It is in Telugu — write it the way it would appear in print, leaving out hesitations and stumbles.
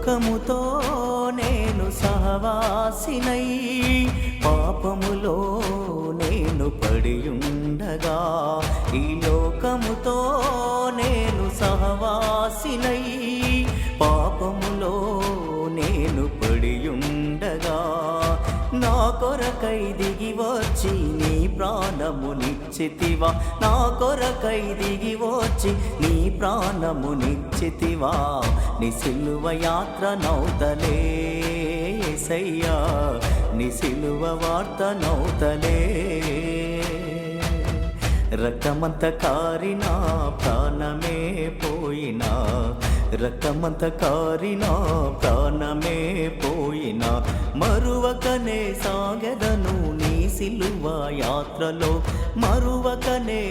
లోకముతో నేను సహవాసినై పాపములో నేను పడియుండగా, ఈ లోకముతో నేను సహవాసినై పాపములో నేను పడియుండగా, నా కొరకై దిగి వచ్చి నీ ప్రాణమునిచ్చితివా, నా కొరకై దిగి వచ్చి నీ ప్రాణమునిచ్చితివా, నీ సిలువ యాత్ర నౌతలే యేసయ్యా, నీ సిలువ వార్త నౌతలే. రక్తమంత కారినా ప్రాణమే పోయినా, రక్తమంత కారినా ప్రాణమే పోయినా, మరువకనే సాగెదను నీ సిలువ యాత్రలో, మరువకనే